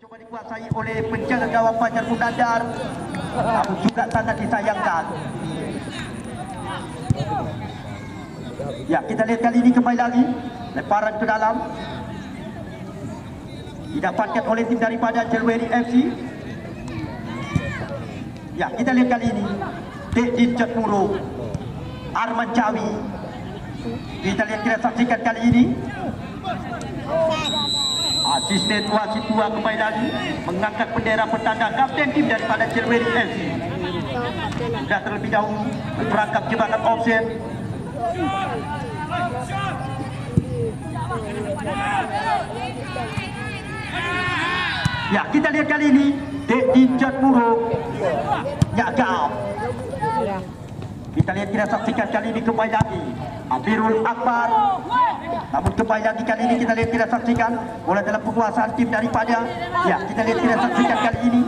coba dikuasai oleh penjaga gawang Fajar Munandar, namun juga sangat disayangkan. Ya, kita lihat kali ini kembali lagi lemparan ke dalam didapatkan oleh tim daripada Jelweri FC. Ya, kita lihat kali ini Dejin Jatmuro, Arman Cawi. Kita lihat, kita saksikan kali ini asisten wasit tua kembali lagi mengangkat bendera petanda kapten tim daripada Jelweri FC. Sudah terlebih dahulu berperangkap jebakan offset. Ya, kita lihat kali ini Dejin Jatmuro nyagap. Kita lihat, kita saksikan kali ini kembali lagi Amirul Akbar. Namun kembali lagi kali ini kita lihat, kita saksikan bola dalam penguasaan tim daripada, ya, kita lihat, kita saksikan kali ini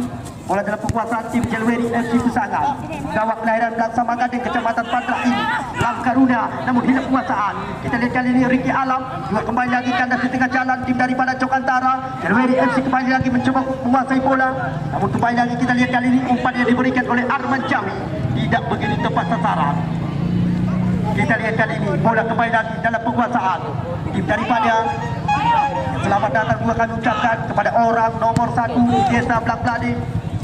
bola dalam penguasaan tim Jelweri FC Pesangan. Gawang kelahiran Belang Gading, Kecamatan Padra ini Lamkaruna, namun hilang penguasaan. Kita lihat kali ini Ricky Alam juga kembali lagi kandas di tengah jalan tim daripada Cok Antara. Jelweri FC kembali lagi mencoba menguasai bola, namun kembali lagi kita lihat kali ini umpan yang diberikan oleh Arman Cawi tidak begitu tepat sasaran. Kita lihat kali ini bola kembali lagi dalam penguasaan tim daripada. Selamat datang juga kami ucapkan kepada orang nomor 1 Desa Belang Beladi,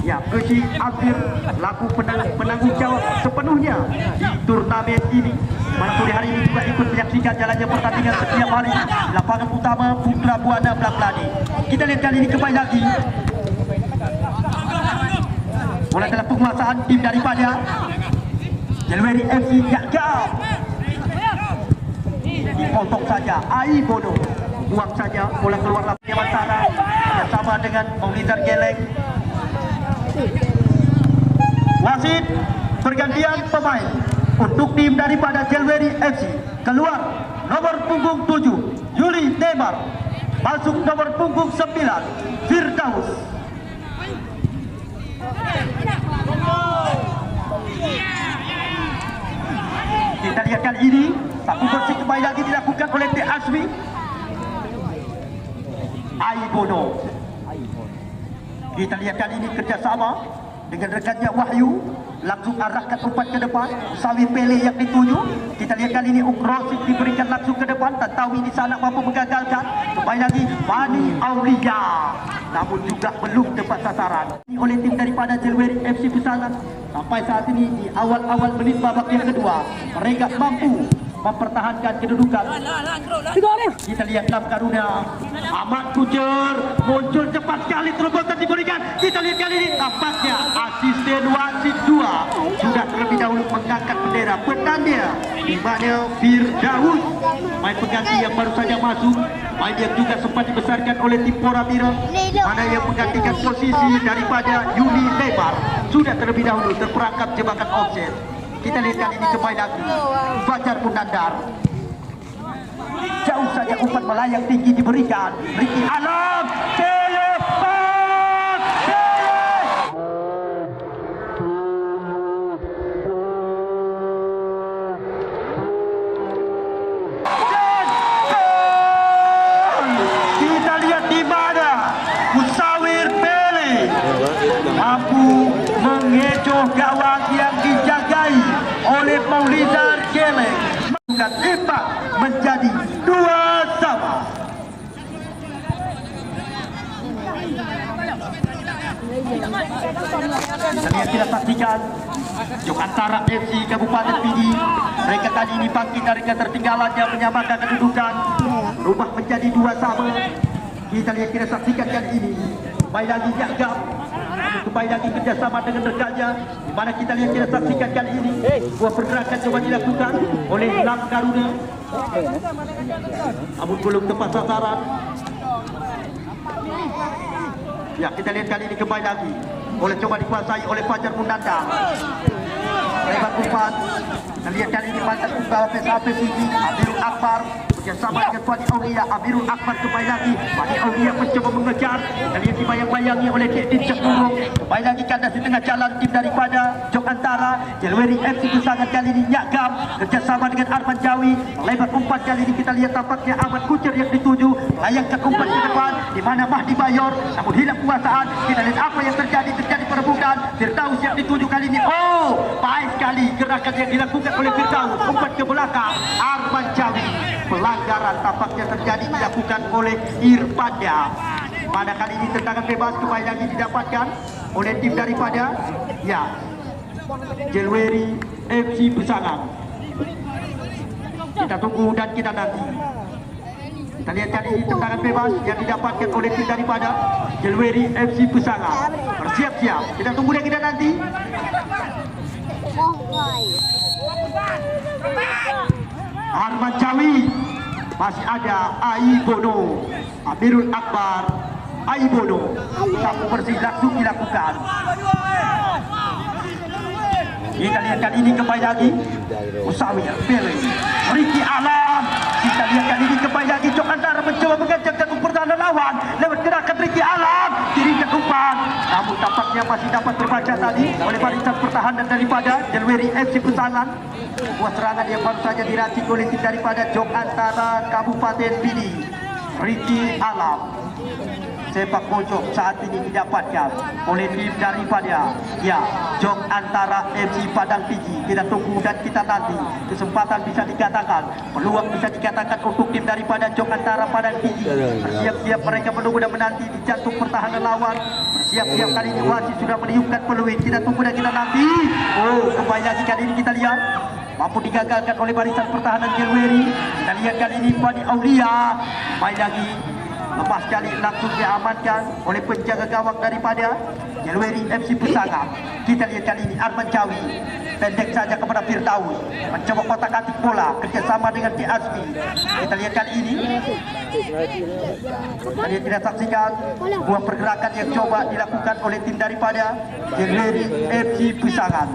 ya, Besi Afir, laku penanggung jawab sepenuhnya di turnamen ini. Mana hari ini juga ikut menyaksikan jalannya pertandingan setiap hari lapangan utama Putra Buana Belang Beladi. Kita lihat kali ini kembali lagi bola dalam penguasaan tim daripada Jelweri FC Yakab. Dipotong saja Ai Bono, buang saja bola keluar lapangan sana bersama dengan Maulizar Geleng. Wasit pergantian pemain untuk tim daripada Jelweri FC. Keluar nomor punggung 7 Yuli Neymar, masuk nomor punggung 9 Firdaus. Kita lihat kali ini satu bersih kembali lagi dilakukan oleh T. Asmi Aibono. Kita lihat kali ini kerjasama dengan rekannya Wahyu, langsung arahkan umpan ke depan. Sawi Pele yang dituju. Kita lihat kali ini Ukrosik diberikan langsung ke depan. Tantawi di sana mampu menggagalkan. Kembali lagi Fani Aulia, namun juga belum tepat sasaran oleh tim daripada Jelweri FC Pesangan. Sampai saat ini di awal-awal menit babak yang kedua, mereka mampu mempertahankan kedudukan. Kita lihat Lamkaruna, Ahmad Kujer muncul cepat sekali, terobosan diberikan. Kita lihat kali ini tampaknya asisten wasit 2 sudah terlebih dahulu mengangkat bendera petanda, di mana Firdaus, main pengganti yang baru saja masuk, main yang juga sempat dibesarkan oleh tim Poramira, mana yang menggantikan posisi daripada Yuli Neymar, sudah terlebih dahulu terperangkap jebakan offset. Kita lihat kali ini kembali lagi Fajar Munandar, jauh saja umpan melayang tinggi diberikan. Ricky Alam telepak kita lihat di mana Musawir Pele mampu mengecoh gawang yang dijagai oleh Maulizar Geleng, dan imbang menjadi 2-2. Kita saksikan Cok Antara FC Kabupaten Pidi. Mereka kali ini bangkit dari ketertinggalan yang menyamakan kedudukan, berubah menjadi 2-2. Kita lihat, kita saksikan kali ini kembali lagi Yakab, kembali lagi kerjasama dengan rekannya, di mana kita lihat, kita saksikan kali ini sebuah pergerakan coba dilakukan oleh Lamkaruna, namun belum tepat sasaran. Ya, kita lihat kali ini kembali lagi boleh coba dikuasai oleh Fajar Munandar. Lebar umpan. Kita lihat kali ini mantan pembawa PSAP Sigi Amirul Akbar kerjasama dengan Fani Aulia. Amirul Akbar kembali lagi. Fani Aulia mencoba mengejar. Kalian dibayang-bayangi oleh Din Cakburung. Kembali lagi kandas di tengah jalan tim daripada Jok Antara. Jelweri FC Pusangan kali ini Nyakam kerjasama dengan Arman Jawi. Melebar umpan kali ini kita lihat tampaknya Ahmad Kucer yang dituju. Layangkan umpan ke depan di mana Mahdi Bayor namun hilang kuasaan. Kita lihat apa yang terjadi perebutan. Firdaus yang dituju kali ini. Oh, baik sekali gerakan yang dilakukan oleh Firdaus. Umpan ke belakang Arman Jawi. Pelanggaran tampaknya terjadi dilakukan oleh Irfanda. Pada kali ini tendangan bebas kembali lagi didapatkan oleh tim daripada Jelweri FC Pusangan. Kita tunggu dan kita nanti. Kita lihat kali ini tendangan bebas yang didapatkan oleh tim daripada Jelweri FC Pusangan. Bersiap-siap. Kita tunggu dan kita nanti. Arman Jawi. Masih ada Aibono. Amirul Akbar. Aibono. Sapu bersih langsung dilakukan. Kita lihat kali ini kembali lagi Musawir Pele Ricky Alam. Kita lihat kali ini kembali lagi Jok Antara mencoba mengejar jantung pertahanan lawan lewat gerakan Ricky Alam. Dirikan umpan namun tampaknya masih dapat terbaca tadi oleh barisan pertahanan daripada Jelweri FC Pusangan. Buat serangan yang baru saja diracik oleh tim daripada Jok Antara Kabupaten Pidi. Ricky Alam. Sepak pojok saat ini didapatkan oleh tim daripada Jok Antara FC Padang Pidi. Kita tunggu dan kita nanti. Kesempatan bisa dikatakan, peluang bisa dikatakan untuk tim daripada Jok Antara Padang Pidi. Bersiap-siap mereka menunggu dan menanti di jantung pertahanan lawan. Bersiap-siap kali ini wasit sudah meniupkan peluit. Kita tunggu dan kita nanti. Oh, kembali lagi kali ini kita lihat mampu digagalkan oleh barisan pertahanan Jelweri. Kita lihat kali ini Fani Aulia kembali lagi. Lepas kali langsung diamankan oleh penjaga gawang daripada Jelweri FC Pusangan. Kita lihat kali ini Arman Jawi pendek saja kepada Firdaus mencoba kotak-atik bola kerjasama dengan T. Azmi. Kita lihat kali ini kita saksikan sebuah pergerakan yang coba dilakukan oleh tim daripada Jelweri FC Pusangan.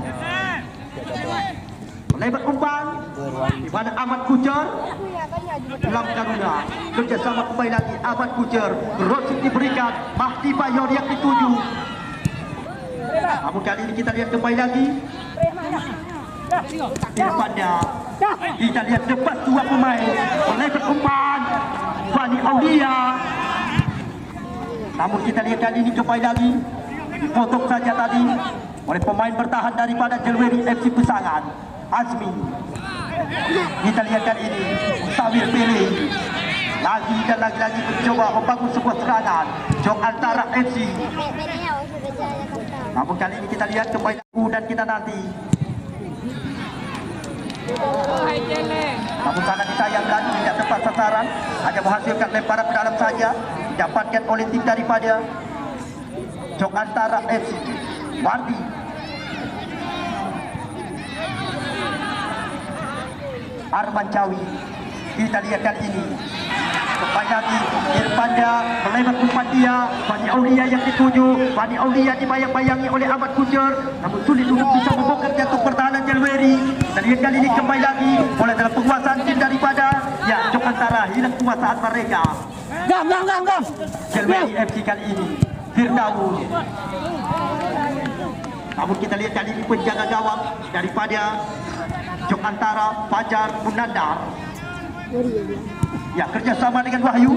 Lebar umpan di mana Ahmad Kucer dalam Karuna kerjasama kembali lagi Ahmad Kucer. Crossing diberikan Mahdi Bayor yang dituju. Namun kali ini kita lihat kembali lagi di depannya. Kita lihat depan dua pemain. Lebar umpan Fani Aulia. Namun kita lihat kali ini kembali lagi dipotong saja tadi oleh pemain bertahan daripada Jelweri FC Pusangan. Azmi. Kita lihat kali ini Musawir Pele lagi dan lagi-lagi mencoba membangun sebuah serangan Jok Antara FC. Namun kali ini kita lihat kembali dan kita nanti. Namun sangat disayangkan tidak tepat sasaran, hanya menghasilkan lemparan ke dalam saja didapatkan oleh tim daripada Jok Antara FC. Wardi Arman Jawi. Kita lihat kali ini kembali lagi Irfanda melebar umpan dia. Fani Aulia yang dituju. Fani Aulia dibayang-bayangi oleh Ahmad Kucer namun sulit untuk bisa membongkar jantung pertahanan Jelweri. Kita lihat kali ini kembali lagi bola dalam penguasaan tim daripada Jok Antara. Hilang penguasaan mereka. Gam. Jelweri FC kali ini Firdaus. Namun kita lihat kali ini penjaga gawang daripada Jok Antara Fajar Munandar. Kerjasama dengan Wahyu.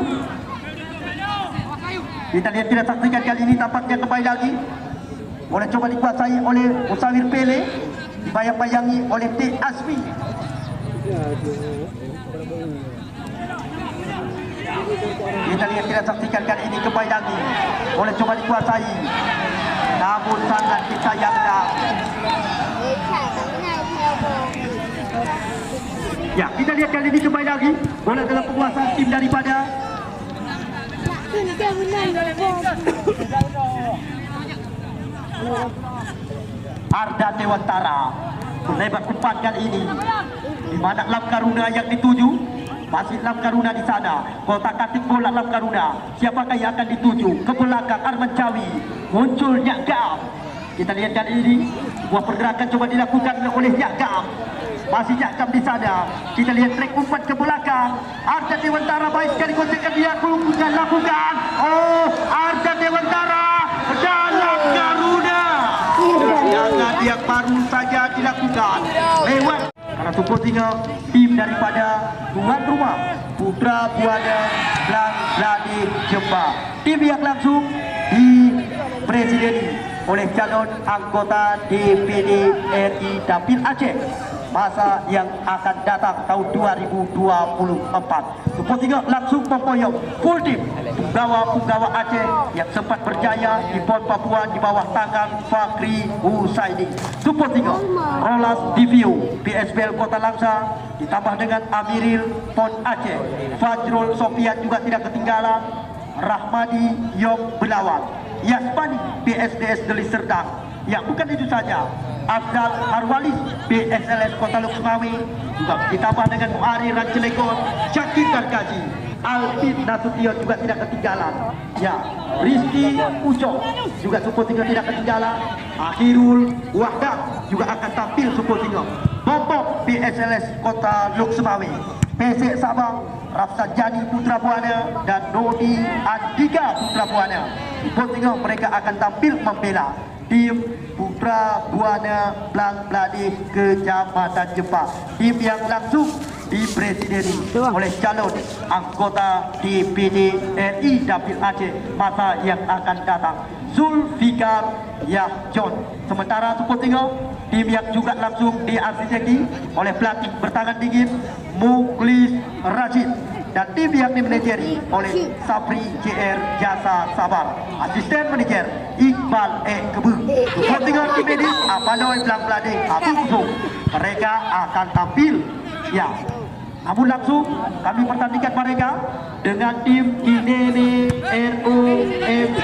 Kita lihat kita saksikan kali ini tampaknya kembali lagi boleh coba dikuasai oleh Musawir Pele, dibayang-bayangi oleh T. Azmi. Kita lihat kita saksikan kali ini kembali lagi boleh coba dikuasai namun sangat disayangkan. Kita lihat kali ini kembali lagi bola dalam penguasaan tim daripada Arda Dewantara. Lebar umpan kali ini di mana Lam Karuna yang dituju. Masih Lam Karuna di sana. Kotak-atik bola Lam Karuna. Siapakah yang akan dituju? Ke belakang Arman Jawi. Muncul Nyakam. Kita lihat kali ini sebuah pergerakan coba dilakukan oleh Nyakam. Masih Jakam di sana. Kita lihat track umpan ke belakang. Arda Dewantara baik sekali kontekan dia. Bukan lakukan. Oh, Arda Dewantara dalam Garuda. Jangan yang baru saja dilakukan. Lewat. Karena Tumpul 3 tim daripada tuan rumah Putra Buana Blang Bladi Jemba. Tim yang langsung dipresideni oleh calon anggota DPD RI Dapil Aceh masa yang akan datang tahun 2024. Tumpul 3 langsung mempoyong full tim penggawa Aceh yang sempat berjaya di PON Papua di bawah tangan Fakri Husaini. Tumpul 3 Rolas Divio PSBL Kota Langsa ditambah dengan Amiril PON Aceh, Fajrul Sofian juga tidak ketinggalan, Rahmadi Yom Belawang, Yasmani PSDS Deli Serdang. Ya, bukan itu saja, Abdal Harwalis PSLS Kota Luxmawi juga ditambah dengan Muari Rancelegon, Syakir Karkaji, Alvin Nasution juga tidak ketinggalan. Ya, Rizky Ucok juga Tumpul 3 tidak ketinggalan. Akhirul Wahdah juga akan tampil Tumpul 3. Bombok PSLS Kota Luxmawi, PC Sabang, Rafsan Jani Putra Buana dan Dodi Andika Putra Buana. Tumpul 3 mereka akan tampil membela tim Putra Buana Blang Bladi Kecamatan Jepang. Tim yang langsung dipresideni oleh calon anggota DPD RI Dapil Aceh masa yang akan datang, Zulfikar Yahjon. Sementara Tumpul 3 tim yang juga langsung diarsiteki oleh pelatih bertangan dingin Mukhlis Rashid dan tim yang dimanajeri oleh Sapri JR Jasa Sabar, asisten manajer Iqbal Kebun. Tumpul 3 tim ini Apaloi Blang Bladi Abu Kusum. Mereka akan tampil. Ya, namun langsung kami pertandingkan mereka dengan tim Kinene ROMC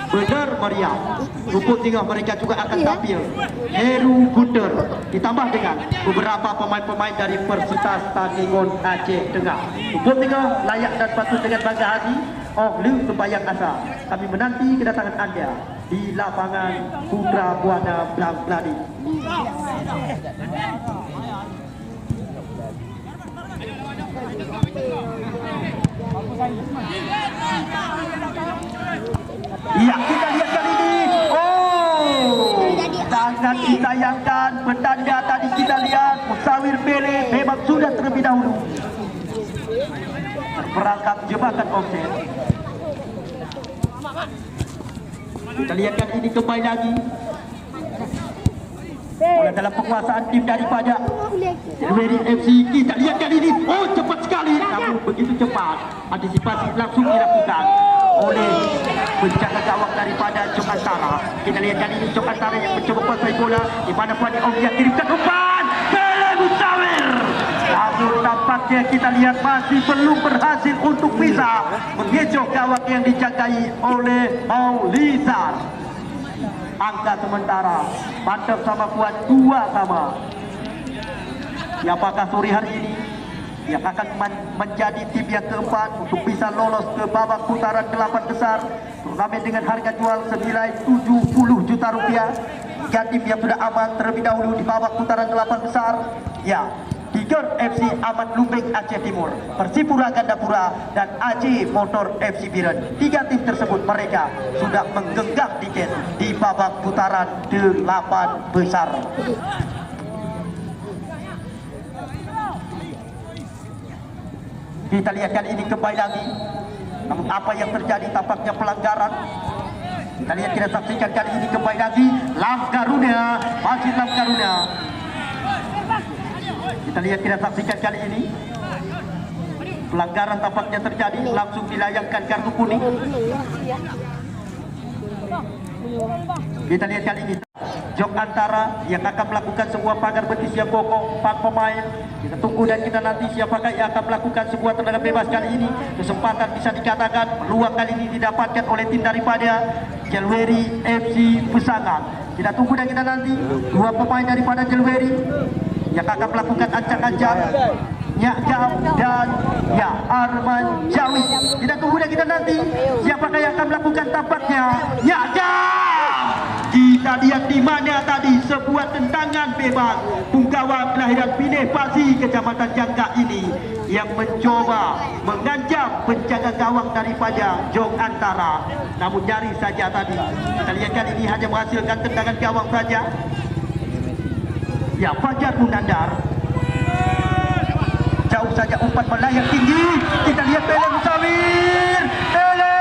Bener Meriah. Tumpul 3 mereka juga akan tampil Heru Gunter ditambah dengan beberapa pemain-pemain dari Persitas Tanggungan Aceh Tengah. Tumpul 3 layak dan patut dengan bangga hati Lu Sembayang Asa. Kami menanti kedatangan Anda di lapangan Putra Buana Blang Bladi. Iya, kita lihat kali ini. Oh, sangat disayangkan petanda tadi kita lihat Musawir Pele memang sudah terlebih dahulu perangkap jebakan offset. Kita lihat kali ini kembali lagi oleh dalam penguasaan tim daripada Jelweri FC. Kita lihat kali ini, oh cepat sekali, namun begitu cepat antisipasi langsung dilakukan oleh penjaga gawang daripada Jok Antara. Kita lihat kali ini Jok Antara yang mencoba kuasai bola di mana Puan Om yang kirimkan umpan Pele Musawir. Namun tampaknya kita lihat masih belum berhasil untuk bisa mengecoh gawang yang dijagai oleh Maulizar. Angka sementara Mantap sama Kuat 2-2. Apakah sore hari ini yang akan menjadi tim yang keempat untuk bisa lolos ke babak putaran 8 besar turnamen dengan harga jual senilai 70 juta rupiah. Tiga tim yang sudah aman terlebih dahulu di babak putaran 8 besar, ya, Tiger FC Ahmad Lumbeng Aceh Timur, Persipura Gandapura dan AC Motor FC Biren. Tiga tim tersebut mereka sudah menggenggam tiket di babak putaran 8 besar. Kita lihat kali ini kembali lagi. Namun apa yang terjadi tampaknya pelanggaran. Kita lihat, kita saksikan kali ini kembali lagi Lamgarunia, masih Lamgarunia. Kita lihat, kita saksikan kali ini pelanggaran tampaknya terjadi, langsung dilayangkan kartu kuning. Kita lihat kali ini Jok Antara yang akan melakukan sebuah pagar betis yang kokoh, 4 pemain. Kita tunggu dan kita nanti siapakah yang akan melakukan sebuah tendangan bebas kali ini. Kesempatan bisa dikatakan peluang kali ini didapatkan oleh tim daripada Jelweri FC Pesangan. Kita tunggu dan kita nanti 2 pemain daripada Jelweri yang akan melakukan ancang-ancang, Nyak Jam dan ya Arman Jawi. Kita tunggu dan kita nanti siapakah yang akan melakukan tampaknya Nyak Jam. kita lihat di mana tadi sebuah tendangan bebas punggawa kelahiran Pineh Pasi Kecamatan Jangka ini yang mencoba mengancam penjaga gawang daripada Jong Antara, namun nyaris saja tadi. Kita lihat kali ini hanya menghasilkan tendangan gawang saja. Ya, Fajar Munandar jauh saja umpan melayang tinggi. Kita lihat Pele Musawir. Pele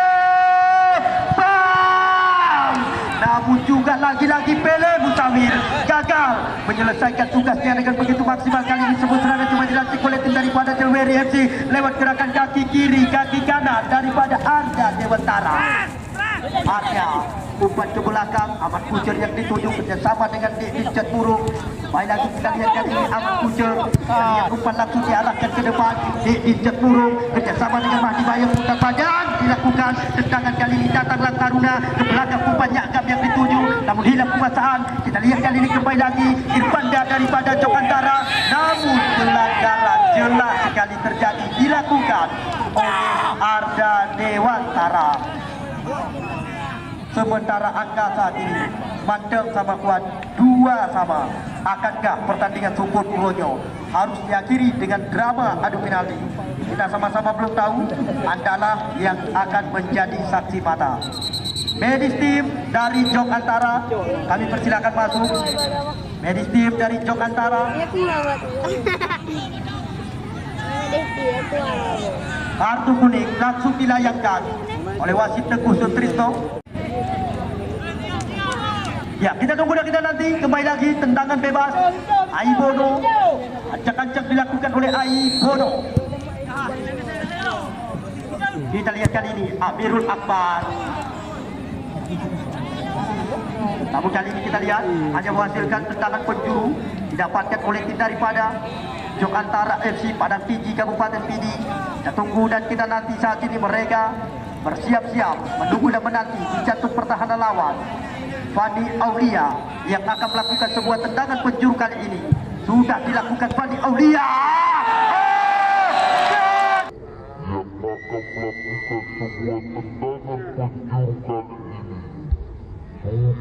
bang, namun juga lagi-lagi Pele Musawir gagal menyelesaikan tugasnya dengan begitu maksimal. Kali ini sebuah serangan cuma dilantik oleh tim daripada Jelweri FC lewat gerakan kaki kiri, kaki kanan daripada Arda Dewantara. Arda umpan ke belakang, Ahmad Kucer yang dituju kerjasama dengan Dijat Buruk. Baik lagi kita lihat kali ini Ahmad Kucer yang umpan langsung diarahkan ke depan. Dijat Buruk kerjasama dengan Mahdi Bayang putar panjang dilakukan. Tendangan kali ini datanglah Taruna ke belakang umpan Nyagam yang dituju, namun hilang penguasaan. Kita lihat kali ini kembali lagi Irfanda daripada Jong Antara, namun pelanggaran jelas sekali terjadi dilakukan oleh Arda Dewantara. Sementara angka saat ini Manteng sama Kuat 2-2. Akankah pertandingan Sumpur Puronyo harus diakhiri dengan drama adu penalti? Kita sama-sama belum tahu. Andalah yang akan menjadi saksi mata. Medis tim dari Jong Antara, kami persilakan masuk. Medis tim dari Jong Antara. Kartu kuning langsung dilayangkan oleh wasit Teguh Sutrisno. Ya, kita tunggu dan kita nanti kembali lagi tendangan bebas Aibono. Ancak-ancak dilakukan oleh Aibono. Kita lihat kali ini Amirul Akbar. Namun kali ini kita lihat hanya menghasilkan tendangan penjuru didapatkan oleh tim daripada Jong Antara FC Padang Tinggi Kabupaten Pidi. Kita tunggu dan kita nanti saat ini mereka bersiap-siap menunggu dan menanti di jantung pertahanan lawan. Fandi Aulia yang akan melakukan sebuah tendangan penjuru kali ini. Sudah dilakukan Fandi Aulia. Yang akan melakukan sebuah tendangan penjuru kali ini.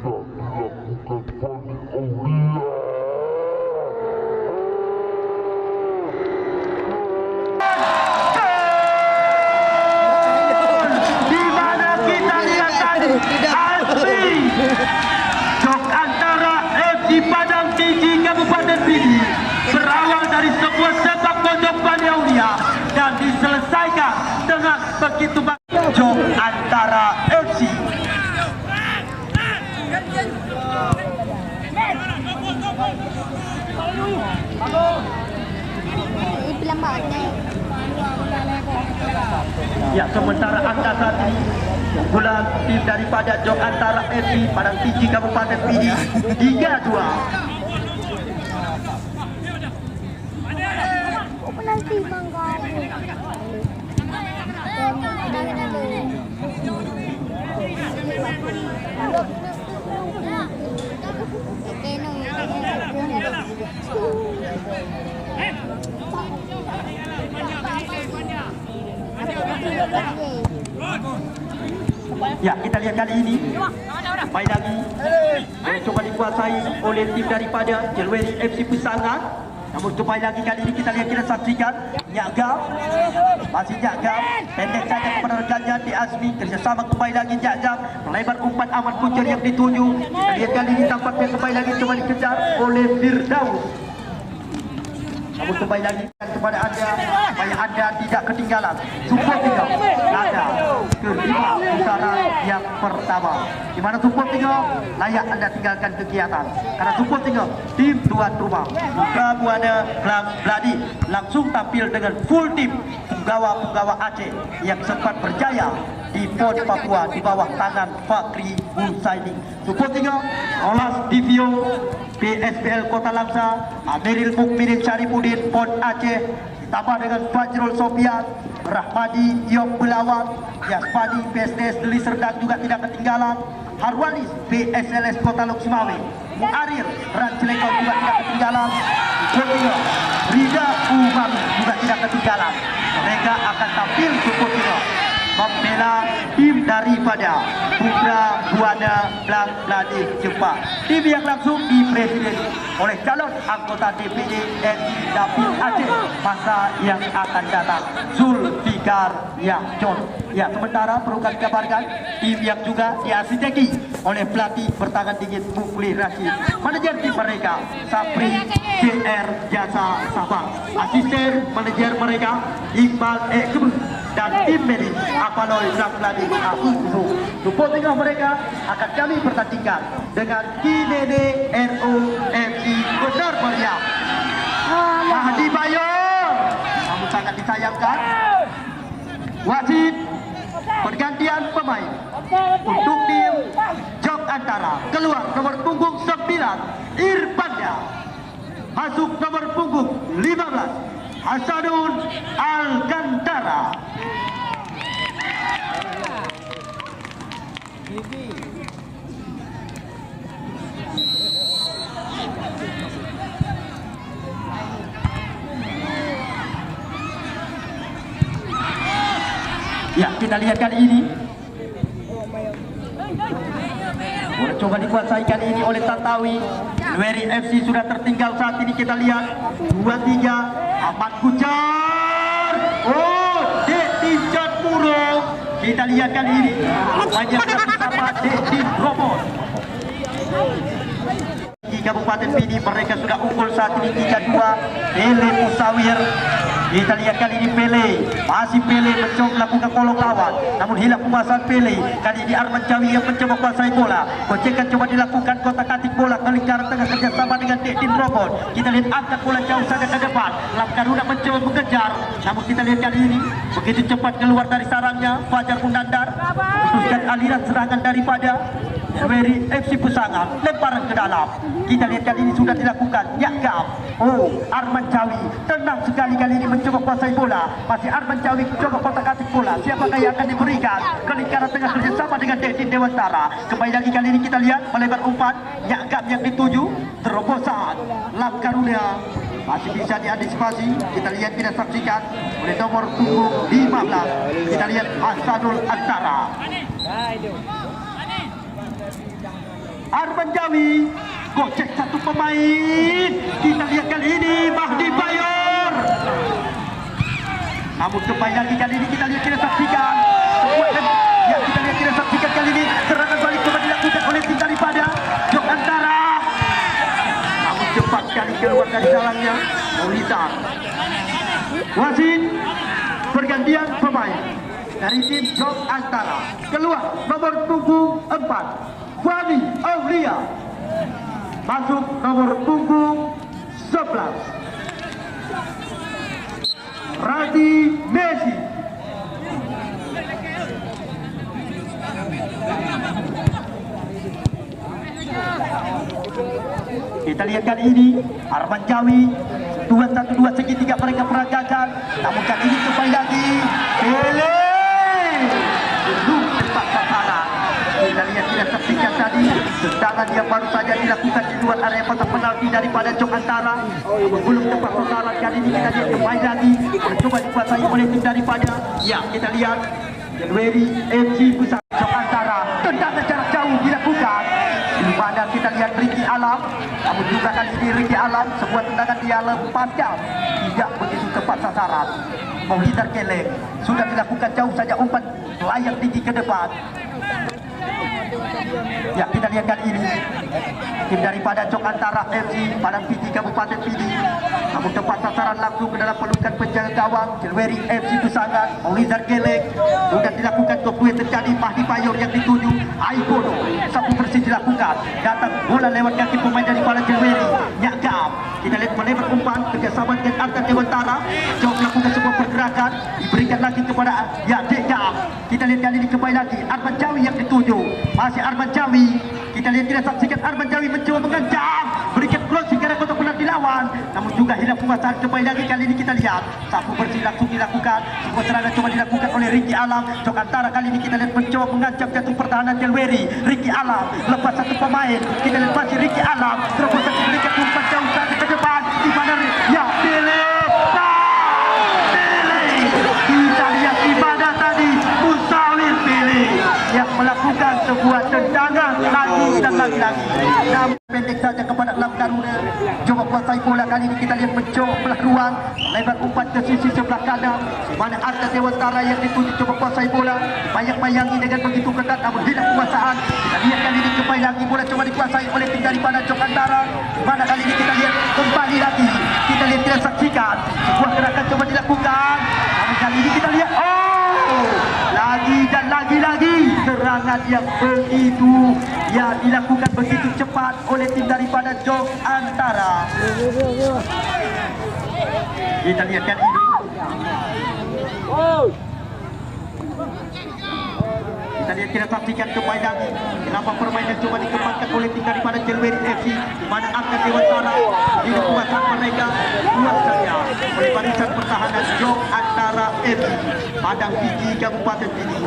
Sudah dilakukan Fandi Aulia. Di mana kita lihat tadi asli Jong Antara FC Padang Tinggi Kabupaten Pidi berawal dari sebuah sepak pojok Fandi Aulia dan diselesaikan dengan begitu baik. Jong Antara FC. Ya, sementara angka saat ini unggulan tim daripada Jong Antara FC Padang Tinggi Kabupaten Pidi 3-2. Penalti bangga. Ya, kita lihat kali ini baik lagi coba dikuasai oleh tim daripada Jelweri FC Pesangan. Namun kembali lagi kali ini kita lihat, kita saksikan Nyagam, masih Nyagam pendek saja kepada rekannya di Azmi, kerjasama kembali lagi Nyagam melebar umpan Ahmad Kucer yang dituju. Kita lihat kali ini tampaknya kembali lagi coba dikejar oleh Firdaus. Namun kembali lagi kepada anda supaya anda tidak ketinggalan. Support tiga ada kelima putaran yang pertama, di mana support tiga layak anda tinggalkan kegiatan karena support tiga tim tuan rumah Buka Buana Klang Bladi langsung tampil dengan full tim penggawa Aceh yang sempat berjaya di PON Papua di bawah tangan Fakri Husaini. Support tiga Rolas Divio PSPL Kota Langsa, Amiril Mukminin Syarifuddin PON Aceh, ditambah dengan Fajrul Sofian, Rahmadi Yong Belawat, Yasmani PSDS Deli Serdang juga tidak ketinggalan, Harwalis PSLS Kota Lok Simawe, Muarir Rancelekon juga tidak ketinggalan, Ketiga Rida Umam juga tidak ketinggalan. Mereka akan tampil Ketiga membela tim daripada Putra Buana Blang Blang. menjadi jumpa. Tim yang langsung dipresiden oleh calon anggota DPD RI Dapil Aceh masa yang akan datang, Zulfikar Yahjon. Ya, sementara perlu kami kabarkan tim yang juga diarsiteki oleh pelatih bertangan dingin Mukli Rashid. Manajer tim mereka Sapri JR Jasa Sabang. Asisten manajer mereka Iqbal Ekbul dan tim medis Apaloy Ramlani Abu. Support tengah mereka akan kami pertandingkan dengan Kinede ROFC Benar Meriah. Mahdi Bayor, namun sangat disayangkan wasit pergantian pemain untuk tim Jok Antara. Keluar nomor punggung 9 Irfanda, masuk nomor punggung 15 Hasanul Alcantara. Ya, kita lihat kali ini. Boleh coba dikuasai kali ini oleh Tantawi. Weri FC sudah tertinggal saat ini, kita lihat 2-3 Ahmad Kucar. Oh, Detin Jatmuro. Kita lihat kali ini banyak bersama Detin Robot. Di Kabupaten Pidi mereka sudah unggul saat ini 3-2. Pele Musawir. Kita lihat kali ini Pele, masih Pele mencoba melakukan kolong lawan, namun hilang penguasaan Pele. Kali ini Arman Jawi yang mencoba kuasai bola. Gocekan coba dilakukan, kotak-katik bola ke lingkaran tengah kerjasama dengan Detin Robot. Kita lihat angkat bola jauh saja ke depan. Lamkaruna mencoba mengejar, namun kita lihat kali ini begitu cepat keluar dari sarangnya Fajar Munandar, memutuskan aliran serangan daripada Weri FC Pesangan, lemparan ke dalam. Kita lihat kali ini sudah dilakukan Yakab. Oh, Arman Jawi tenang sekali kali ini mencoba kuasai bola. Masih Arman Jawi mencoba kotak-katik bola. Siapakah yang akan diberikan ke lingkaran tengah kerjasama dengan Detin Dewantara. Kembali lagi kali ini kita lihat melebar umpan Yakab yang dituju terobosan Lamkarunia masih bisa diantisipasi. Kita lihat, kita saksikan oleh nomor punggung 15. Kita lihat Hasanul Antara. Arman Jawi gocek satu pemain. Kita lihat kali ini Mahdi Bayor. Namun kembali lagi kali ini kita lihat, kita saksikan ya, kita lihat, kita saksikan kali ini serangan balik kembali dilakukan oleh tim daripada Jok Antara. Namun cepat sekali keluar dari sarangnya Molizar. Wasit pergantian pemain dari tim Jok Antara. Keluar nomor punggung 4 Fani Aulia, masuk nomor punggung 11 Radi Messi. Kita lihat kali ini Arman Jawi 2-1-2 segitiga mereka peragakan, namun kali ini kembali lagi Pele belum tepat sasaran. Kita lihat, tidak saksikan tadi tendangan yang baru saja dilakukan di luar area kotak penalti daripada Jok Antara, belum tepat sasaran. Kali ini kita lihat kembali lagi mencoba dikuasai oleh tim daripada, ya, kita lihat Januari FC Pusat. Jok Antara tendangan jarak jauh dilakukan, di mana kita lihat Ricky Alam, namun juga kali ini Ricky Alam sebuah tendangan dia lepaskan tidak begitu tepat sasaran. Menghindar keleng sudah dilakukan jauh saja umpan layang tinggi ke depan. Ya, kita lihat kali ini tim daripada Jok Antara FC Padang Pidi Kabupaten Pidi, namun tepat sasaran langsung ke dalam pelukan penjaga gawang Jelweri FC Pesangan. Molizar Gelek sudah dilakukan, kemudian terjadi Mahdi Bayor yang dituju Aibono, sapu bersih dilakukan, datang bola lewat kaki pemain daripada Jelweri Nyakam. Kita lihat melebar umpan kerjasama dengan Arkan Dewantara. Jok melakukan sebuah pergerakan, diberikan lagi kepada Dekam. Kita lihat kali ini kembali lagi Arman Jawi yang dituju, masih Arman Jawi. Kita lihat, kita saksikan Arman Jawi mencoba mengancam, berikan crossing ke arah kotak penalti lawan, namun juga hilang penguasaan. Kembali lagi kali ini kita lihat sapu bersih langsung dilakukan, sebuah serangan coba dilakukan oleh Ricky Alam. Jok Antara kali ini kita lihat mencoba mengancam jantung pertahanan Jelweri. Ricky Alam lepas satu pemain, kita lihat masih Ricky Alam terobosan diberikan umpan jauh saja ke depan, di mana ya Pele. Kita lihat di mana tadi Musawir Pele yang melakukan sebuah tendangan lagi dan lagi Pendek saja kepada Lam Garuda. Coba kuasai bola kali ini, kita lihat mencoba belah ruang, lebar umpan ke sisi sebelah kanan. Di mana ada Dewantara yang dituju coba kuasai bola, bayang-bayangi dengan begitu ketat namun tidak kuasaan. Kita lihat kali ini kembali lagi bola coba dikuasai oleh tim daripada Jok Antara. Di mana kali ini kita lihat kembali lagi, kita lihat, kita saksikan sebuah gerakan coba dilakukan. Namun kali ini kita lihat lagi dan lagi-lagi serangan yang begitu dilakukan begitu cepat oleh tim daripada Jok Antara. Kita lihatkan ini. Kita lihat, kita saksikan kembali lagi kenapa permainan coba dikembangkan oleh tim daripada Jelweri FC, di mana akan Dewantara di kekuatan mereka kuat saja oleh barisan pertahanan Jok Antara FC. Padang Tinggi Kabupaten Pidi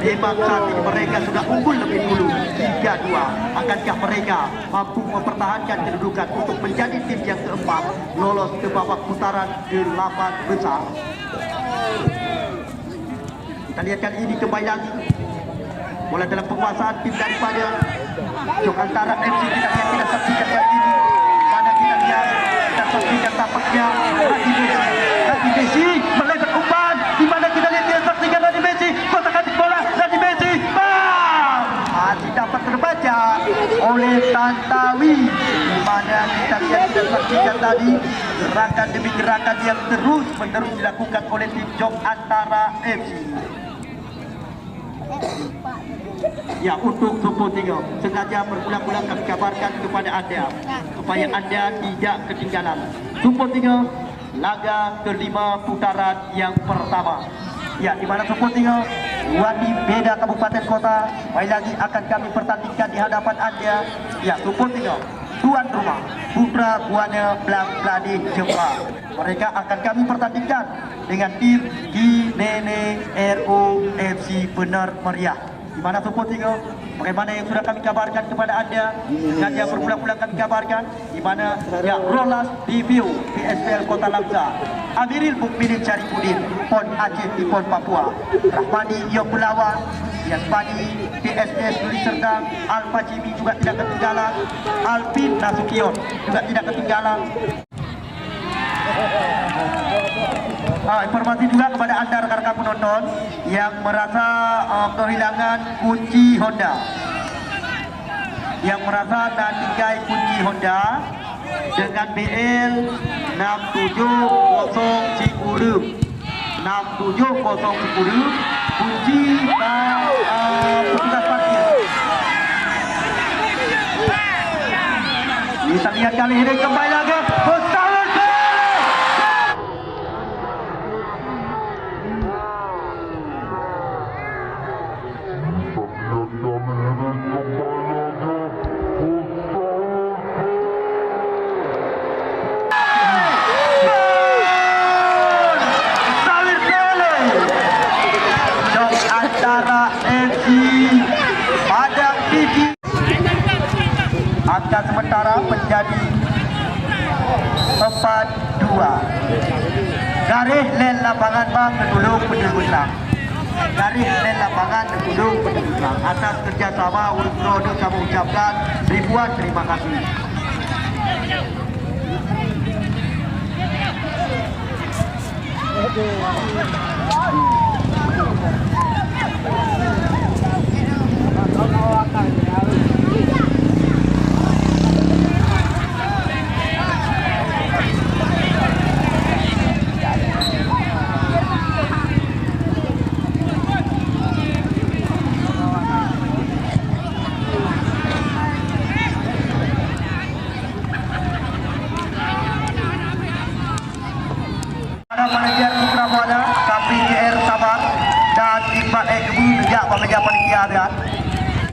memang saat ini mereka sudah unggul lebih dulu 3-2. Akankah mereka mampu mempertahankan kedudukan untuk menjadi tim yang keempat lolos ke babak putaran 8 besar? Kita lihat kali ini kembali lagi bola dalam penguasaan tim daripada Jok Antara FC. Kita lihat, kita saksikan kali ini, mana kita lihat, kita saksikan tapaknya Radi Messi melebar umpan, di mana kita lihat, kita saksikan Radi Messi kotak atik bola, Radi Messi masih dapat terbaca oleh Tantawi, di mana kita lihat, kita saksikan tadi gerakan demi gerakan yang terus menerus dilakukan oleh tim Jok Antara FC. Ya, untuk Supo 3 sengaja berulang-ulang kami kabarkan kepada anda supaya anda tidak ketinggalan. Supo 3 laga kelima putaran yang pertama. Ya, di mana Supo 3 Wadi beda kabupaten kota sekali lagi akan kami pertandingkan di hadapan anda. Ya, Supo 3 tuan rumah Putra Buana Blang Pladih Jepang. Mereka akan kami pertandingkan dengan tim Di Nene RO FC Benar Meriah. Di mana Supo 3 bagaimana yang sudah kami kabarkan kepada anda, sengaja berulang-ulang kami kabarkan, di mana ya Rolas Review PSPL Kota Langsa, Amiril Mukminin Syarifudin Pon Aceh di Pon Papua, Rahmani Yogulawan Yasbani PSS Duri Serdang, Alfa Jimmy juga tidak ketinggalan, Alvin Nasution juga tidak ketinggalan. Informasi juga kepada anda rekan-rekan penonton yang merasa kehilangan kunci Honda, yang merasa tak tinggal kunci Honda dengan BL 67010 kunci petugas parkir. Kita lihat kali ini kembali lagi angka sementara menjadi 4-2. Garis len lapangan bang Negulung Penyegulang. Garis len lapangan Negulung Penyegulang. Atas kerjasama Urus kami ucapkan ribuan terima kasih. Manajer Putra Buana, Kapri JR Sabar dan Iqbal Ekebu sejak panitia panitia